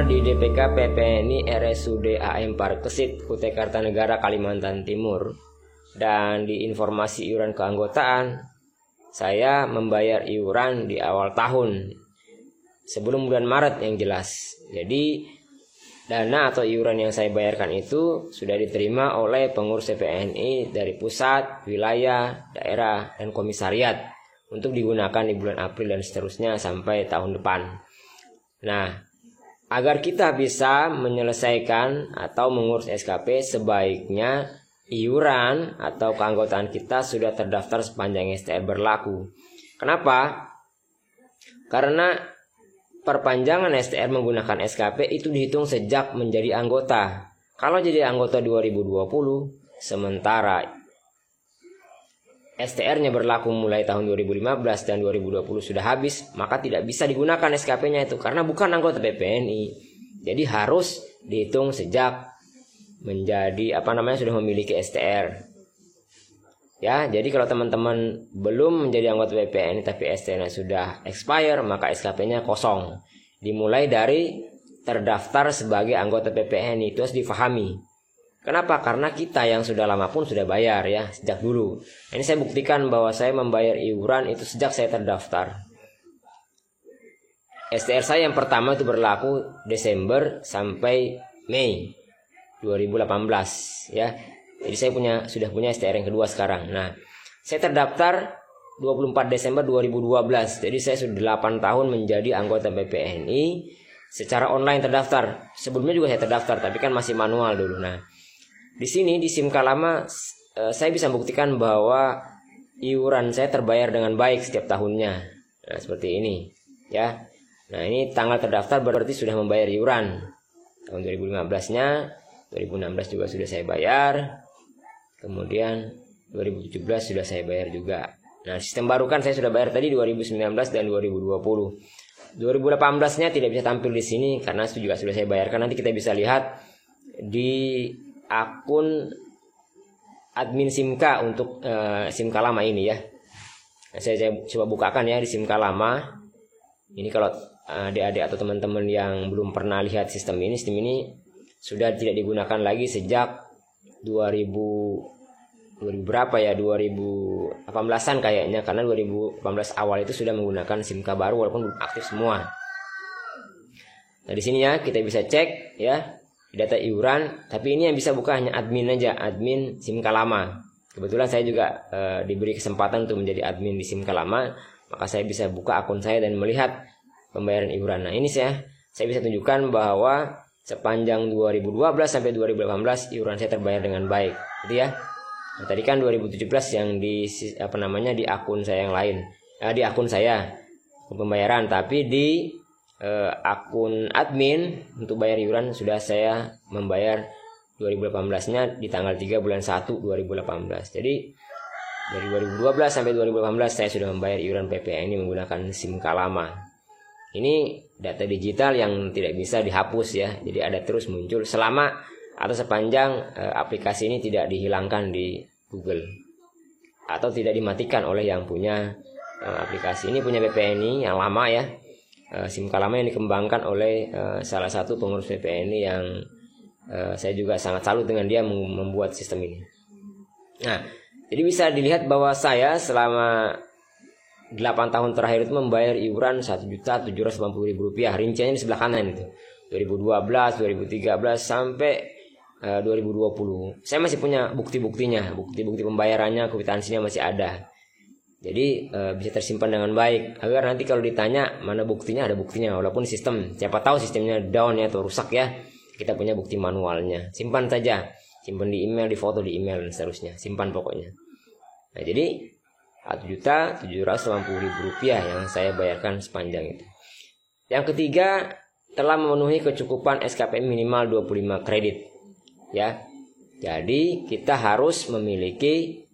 terdaftar di DPK PPNI RSUD AM Parkesit, Kutai Kartanegara, Kalimantan Timur. Dan di informasi iuran keanggotaan, saya membayar iuran di awal tahun sebelum bulan Maret yang jelas. Jadi dana atau iuran yang saya bayarkan itu sudah diterima oleh pengurus PPNI dari pusat, wilayah, daerah, dan komisariat untuk digunakan di bulan April dan seterusnya sampai tahun depan. Nah, agar kita bisa menyelesaikan atau mengurus SKP, sebaiknya iuran atau keanggotaan kita sudah terdaftar sepanjang STR berlaku. Kenapa? Karena perpanjangan STR menggunakan SKP itu dihitung sejak menjadi anggota. Kalau jadi anggota 2020, sementara STR-nya berlaku mulai tahun 2015 dan 2020 sudah habis, maka tidak bisa digunakan SKP-nya itu karena bukan anggota PPNI. Jadi harus dihitung sejak menjadi sudah memiliki STR. Ya, jadi kalau teman-teman belum menjadi anggota PPNI tapi STR-nya sudah expire, maka SKP-nya kosong. Dimulai dari terdaftar sebagai anggota PPNI, itu harus difahami. Kenapa? Karena kita yang sudah lama pun sudah bayar ya sejak dulu. Ini saya buktikan bahwa saya membayar iuran itu sejak saya terdaftar. STR saya yang pertama itu berlaku Desember sampai Mei 2018 ya. Jadi saya sudah punya STR yang kedua sekarang. Nah, saya terdaftar 24 Desember 2012. Jadi saya sudah 8 tahun menjadi anggota PPNI secara online terdaftar. Sebelumnya juga saya terdaftar tapi kan masih manual dulu. Nah, di sini di SIM Kalama saya bisa buktikan bahwa iuran saya terbayar dengan baik setiap tahunnya. Nah, seperti ini ya. Nah, ini tanggal terdaftar berarti sudah membayar iuran. Tahun 2015-nya, 2016 juga sudah saya bayar. Kemudian 2017 sudah saya bayar juga. Nah, sistem baru kan saya sudah bayar tadi 2019 dan 2020. 2018-nya tidak bisa tampil di sini karena itu juga sudah saya bayarkan. Nanti kita bisa lihat di akun admin SIMKA untuk SIM Kalama ini ya. Nah, saya coba bukakan ya di SIM Kalama. Ini kalau adik-adik atau teman-teman yang belum pernah lihat sistem ini sudah tidak digunakan lagi sejak 2018-an kayaknya, karena 2018 awal itu sudah menggunakan SIMKA baru walaupun belum aktif semua. Nah, di sini ya kita bisa cek ya data iuran, tapi ini yang bisa buka hanya admin aja, admin SIM Kalama. Kebetulan saya juga diberi kesempatan untuk menjadi admin di SIM Kalama, maka saya bisa buka akun saya dan melihat pembayaran iuran. Nah, ini saya bisa tunjukkan bahwa sepanjang 2012 sampai 2018 iuran saya terbayar dengan baik, gitu ya. Nah, tadi kan 2017 yang di di akun saya yang lain, di akun saya pembayaran, tapi di akun admin untuk bayar iuran sudah saya membayar 2018-nya di tanggal 3 bulan 1 2018. Jadi dari 2012 sampai 2018 saya sudah membayar iuran PPNI menggunakan SIM Kalama. Ini data digital yang tidak bisa dihapus ya. Jadi ada terus muncul selama atau sepanjang aplikasi ini tidak dihilangkan di Google atau tidak dimatikan oleh yang punya aplikasi. Ini punya PPNI yang lama ya. SIM Kalama yang dikembangkan oleh salah satu pengurus PPNI yang saya juga sangat salut dengan dia membuat sistem ini. Nah, jadi bisa dilihat bahwa saya selama 8 tahun terakhir itu membayar iuran Rp1.780.000. Rinciannya di sebelah kanan itu. 2012, 2013 sampai 2020. Saya masih punya bukti-buktinya, bukti-bukti pembayarannya, kwitansinya masih ada. Jadi bisa tersimpan dengan baik agar nanti kalau ditanya mana buktinya, ada buktinya walaupun sistem, siapa tahu sistemnya down ya atau rusak ya, kita punya bukti manualnya. Simpan saja, simpan di email, di foto di email dan seterusnya, simpan pokoknya. Nah, jadi Rp1.780.000 yang saya bayarkan sepanjang itu. Yang ketiga, telah memenuhi kecukupan SKP minimal 25 kredit ya. Jadi kita harus memiliki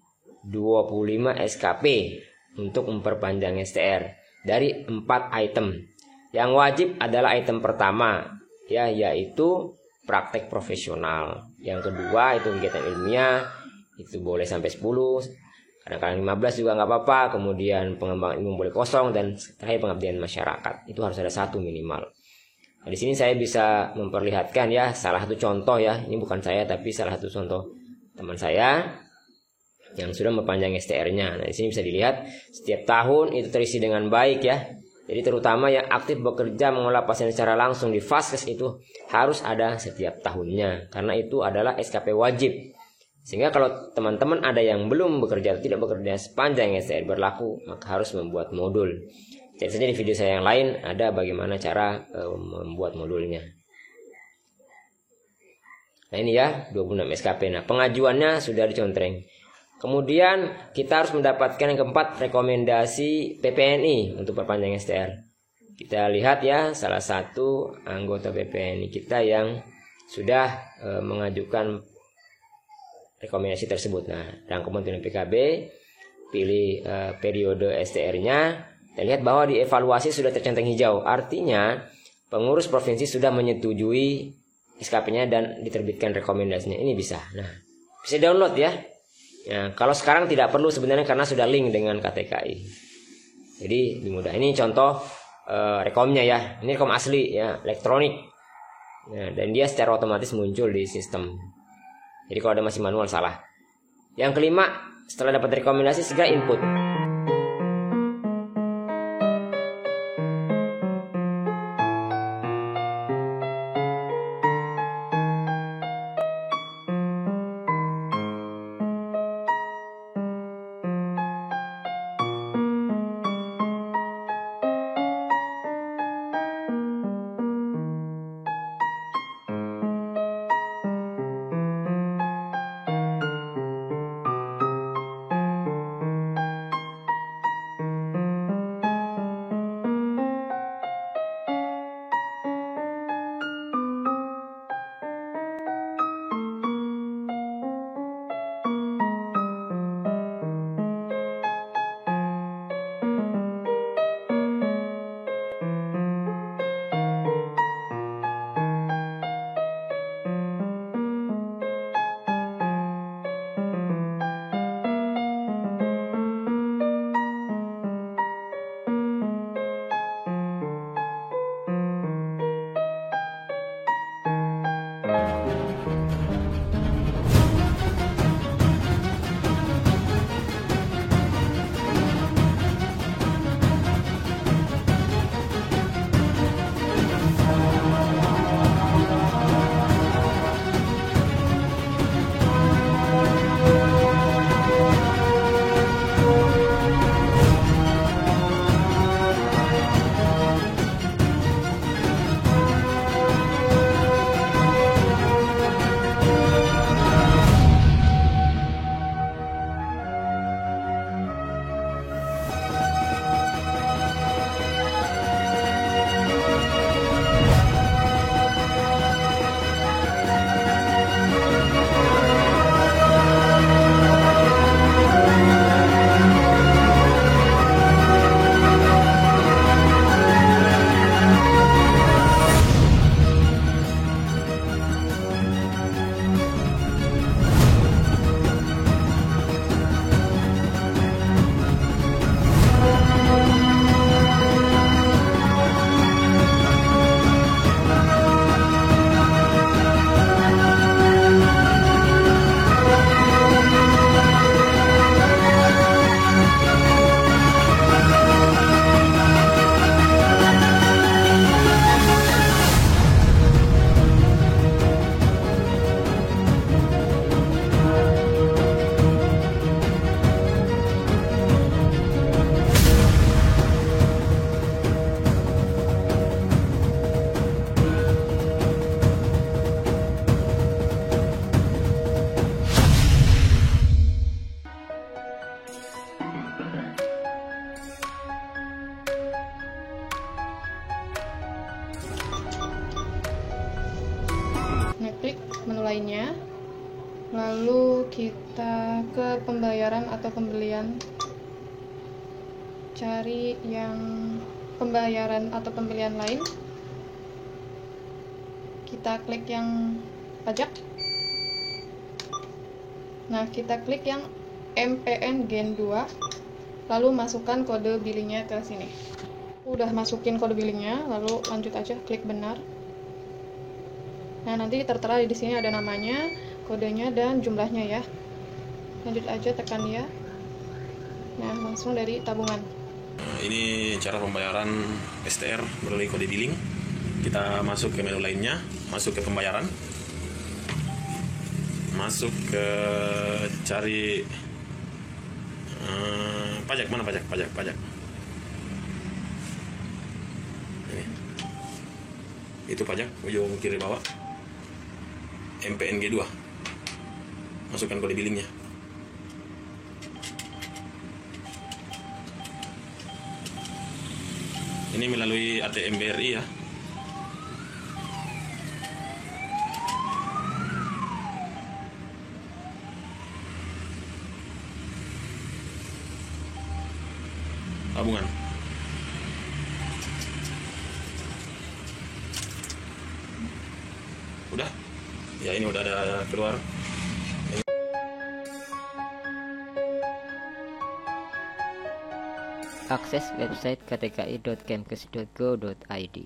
25 SKP untuk memperpanjang STR dari 4 item. Yang wajib adalah item pertama ya, yaitu praktek profesional. Yang kedua itu kegiatan ilmiah, itu boleh sampai 10, kadang-kadang 15 juga nggak apa-apa. Kemudian pengembangan ilmu boleh kosong, dan terakhir pengabdian masyarakat, itu harus ada 1 minimal. Nah, di sini saya bisa memperlihatkan ya salah satu contoh ya. Ini bukan saya tapi salah satu contoh teman saya yang sudah memperpanjang STR-nya. Nah, di sini bisa dilihat setiap tahun itu terisi dengan baik ya. Jadi terutama yang aktif bekerja mengolah pasien secara langsung di Vaskes itu harus ada setiap tahunnya, karena itu adalah SKP wajib. Sehingga kalau teman-teman ada yang belum bekerja atau tidak bekerja sepanjang STR berlaku, maka harus membuat modul. Cek saja di video saya yang lain ada bagaimana cara membuat modulnya. Nah ini ya 26 SKP. Nah pengajuannya sudah dicontreng. Kemudian kita harus mendapatkan yang keempat, rekomendasi PPNI untuk perpanjang STR. Kita lihat ya salah satu anggota PPNI kita yang sudah mengajukan rekomendasi tersebut. Nah, rangkuman tunai PKB, pilih periode STR-nya. Kita lihat bahwa di evaluasi sudah tercentang hijau. Artinya pengurus provinsi sudah menyetujui SKP-nya dan diterbitkan rekomendasinya. Ini bisa. Nah, bisa download ya. Ya, kalau sekarang tidak perlu sebenarnya karena sudah link dengan KTKI. Jadi lebih mudah. Ini contoh rekomnya ya. Ini rekom asli ya, elektronik. Ya, dan dia secara otomatis muncul di sistem. Jadi kalau ada masih manual salah. Yang kelima, setelah dapat rekomendasi segera input. menu lainnya, lalu kita ke pembayaran atau pembelian, cari yang pembayaran atau pembelian lain, kita klik yang pajak. Nah, kita klik yang MPN Gen 2, lalu masukkan kode billingnya ke sini. Udah masukin kode billingnya, lalu lanjut aja, klik benar. Nah, nanti tertera di sini ada namanya, kodenya, dan jumlahnya ya. Lanjut aja, tekan ya. Nah, langsung dari tabungan. Ini cara pembayaran STR melalui kode billing. Kita masuk ke menu lainnya, masuk ke pembayaran, masuk ke cari pajak. Mana pajak? Ini. Itu pajak ujung kiri bawah, MPNG 2. Masukkan kode billingnya. Ini melalui ATM BRI ya. Tabungan. Udah? Ya, ini udah ada keluar. Akses website ktki.kemkes.go.id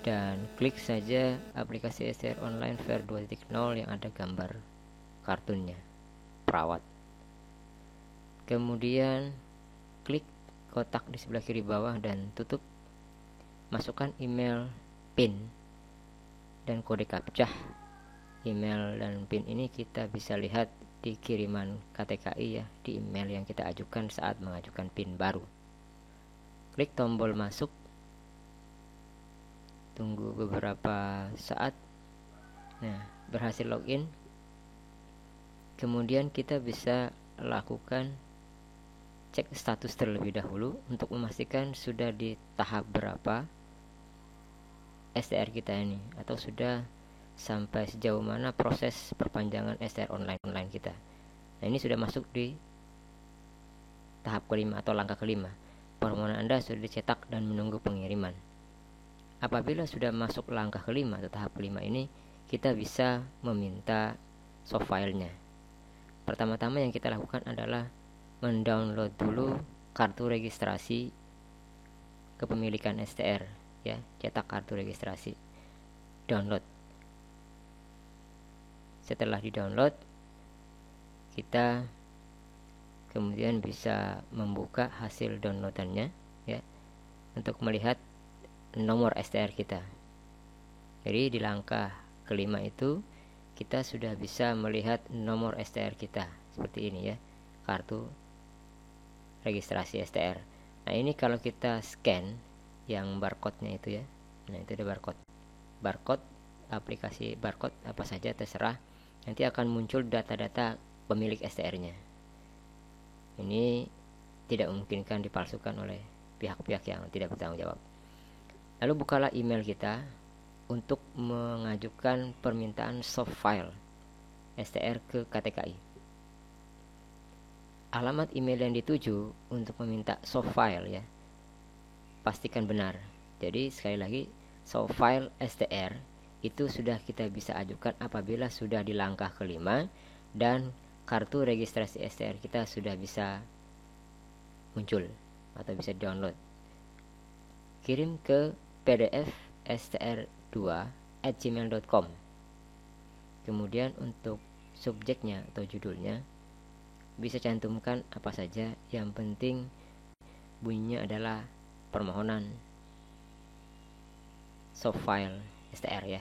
dan klik saja aplikasi STR Online Fair 2.0 yang ada gambar kartunnya perawat. Kemudian klik kotak di sebelah kiri bawah dan tutup. Masukkan email, PIN, dan kode captcha. Email dan PIN ini kita bisa lihat di kiriman KTKI ya, di email yang kita ajukan saat mengajukan PIN baru. Klik tombol masuk, tunggu beberapa saat. Nah, berhasil login. Kemudian kita bisa lakukan cek status terlebih dahulu untuk memastikan sudah di tahap berapa STR kita ini, atau sudah sampai sejauh mana proses perpanjangan STR online kita. Nah, ini sudah masuk di tahap kelima atau langkah kelima. Permohonan Anda sudah dicetak dan menunggu pengiriman. Apabila sudah masuk langkah kelima atau tahap kelima ini, kita bisa meminta soft filenya. Pertama-tama yang kita lakukan adalah mendownload dulu kartu registrasi kepemilikan STR ya, cetak kartu registrasi, download. Setelah di-download, kita kemudian bisa membuka hasil downloadannya ya, untuk melihat nomor STR kita. Jadi di langkah kelima itu kita sudah bisa melihat nomor STR kita seperti ini ya, kartu registrasi STR. Nah, ini kalau kita scan yang barcode-nya itu ya. Nah, itu ada barcode aplikasi barcode apa saja terserah, nanti akan muncul data-data pemilik STR-nya. Ini tidak memungkinkan dipalsukan oleh pihak-pihak yang tidak bertanggung jawab. Lalu bukalah email kita untuk mengajukan permintaan soft file STR ke KTKI. Alamat email yang dituju untuk meminta soft file ya, pastikan benar. Jadi sekali lagi, soft file STR itu sudah kita bisa ajukan apabila sudah di langkah kelima dan kartu registrasi STR kita sudah bisa muncul atau bisa download. Kirim ke PDF str2@gmail.com. Kemudian untuk subjeknya atau judulnya bisa cantumkan apa saja, yang penting bunyinya adalah permohonan soft file STR ya,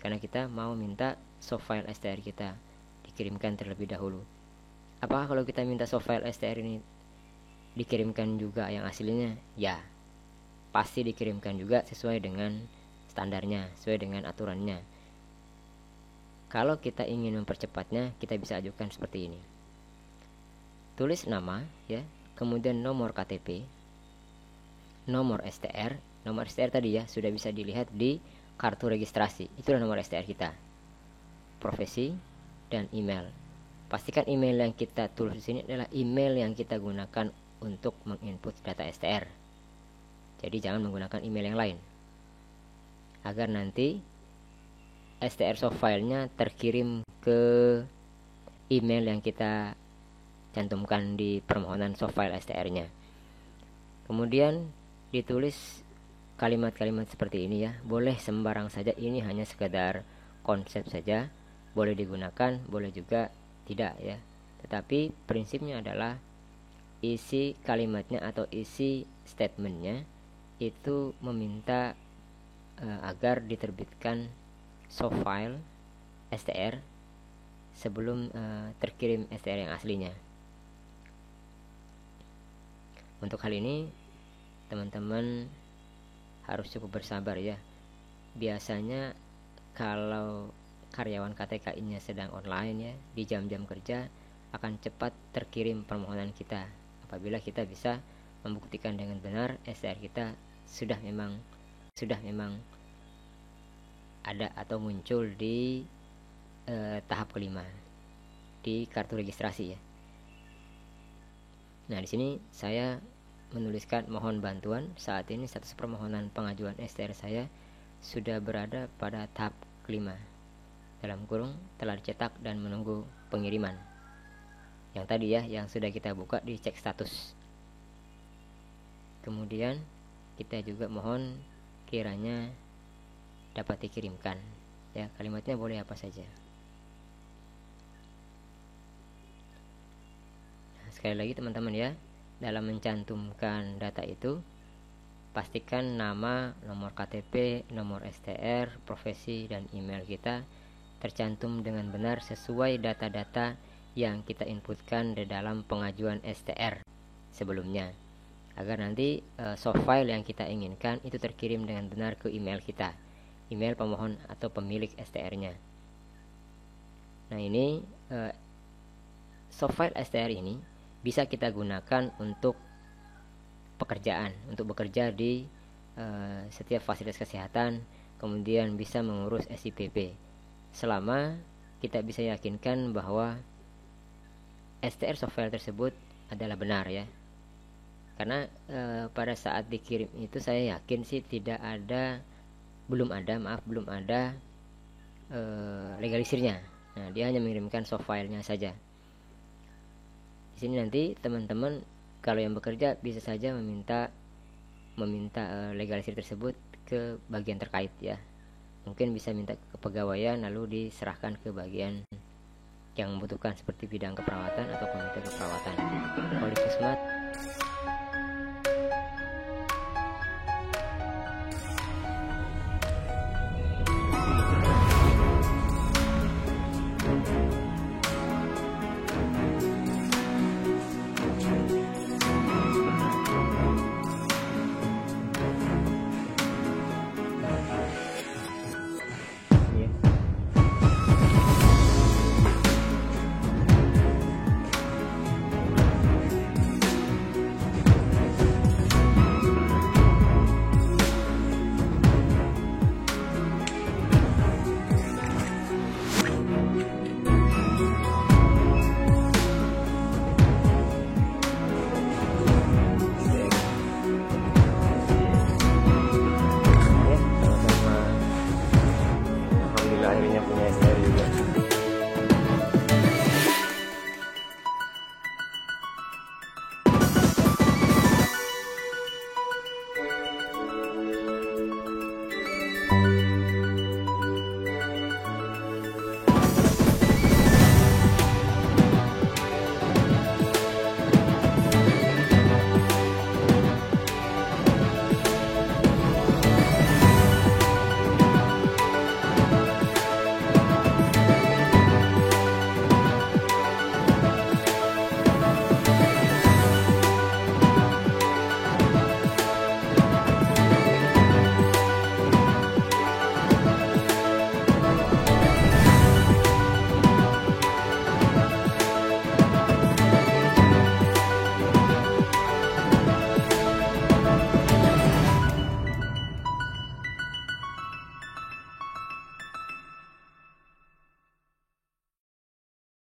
karena kita mau minta soft file STR kita dikirimkan terlebih dahulu. Apakah kalau kita minta soft file STR ini dikirimkan juga yang aslinya? Ya, pasti dikirimkan juga sesuai dengan standarnya, sesuai dengan aturannya. Kalau kita ingin mempercepatnya, kita bisa ajukan seperti ini. Tulis nama ya, kemudian nomor KTP, nomor STR. Nomor STR tadi ya sudah bisa dilihat di kartu registrasi. Itulah nomor STR kita. Profesi dan email. Pastikan email yang kita tulis di sini adalah email yang kita gunakan untuk menginput data STR. Jadi jangan menggunakan email yang lain, agar nanti STR soft filenya terkirim ke email yang kita cantumkan di permohonan soft file STR-nya. Kemudian ditulis kalimat-kalimat seperti ini ya. Boleh sembarang saja, ini hanya sekedar konsep saja, boleh digunakan, boleh juga tidak ya. Tetapi prinsipnya adalah isi kalimatnya atau isi statementnya itu meminta agar diterbitkan soft file STR sebelum terkirim STR yang aslinya. Untuk hal ini teman-teman harus cukup bersabar ya. Biasanya kalau karyawan KTKI-nya sedang online ya, di jam-jam kerja akan cepat terkirim permohonan kita apabila kita bisa membuktikan dengan benar STR kita sudah memang ada atau muncul di tahap kelima di kartu registrasi ya. Nah, di sini saya menuliskan mohon bantuan. Saat ini status permohonan pengajuan STR saya sudah berada pada tahap kelima, dalam kurung telah dicetak dan menunggu pengiriman. Yang tadi ya, yang sudah kita buka di cek status. Kemudian kita juga mohon kiranya dapat dikirimkan ya, kalimatnya boleh apa saja. Sekali lagi teman-teman ya, dalam mencantumkan data itu pastikan nama, nomor KTP, nomor STR, profesi, dan email kita tercantum dengan benar sesuai data-data yang kita inputkan di dalam pengajuan STR sebelumnya, agar nanti soft file yang kita inginkan itu terkirim dengan benar ke email kita, email pemohon atau pemilik STR-nya. Nah, ini soft file STR ini bisa kita gunakan untuk pekerjaan, untuk bekerja di setiap fasilitas kesehatan, kemudian bisa mengurus SIPP, selama kita bisa yakinkan bahwa STR software tersebut adalah benar ya. Karena pada saat dikirim itu saya yakin sih belum ada legalisirnya. Nah, dia hanya mengirimkan soft filenya saja. Di sini nanti teman-teman kalau yang bekerja bisa saja meminta legalisir tersebut ke bagian terkait ya. Mungkin bisa minta ke kepegawaian lalu diserahkan ke bagian yang membutuhkan seperti bidang keperawatan atau komite keperawatan. Kalau di Pusmat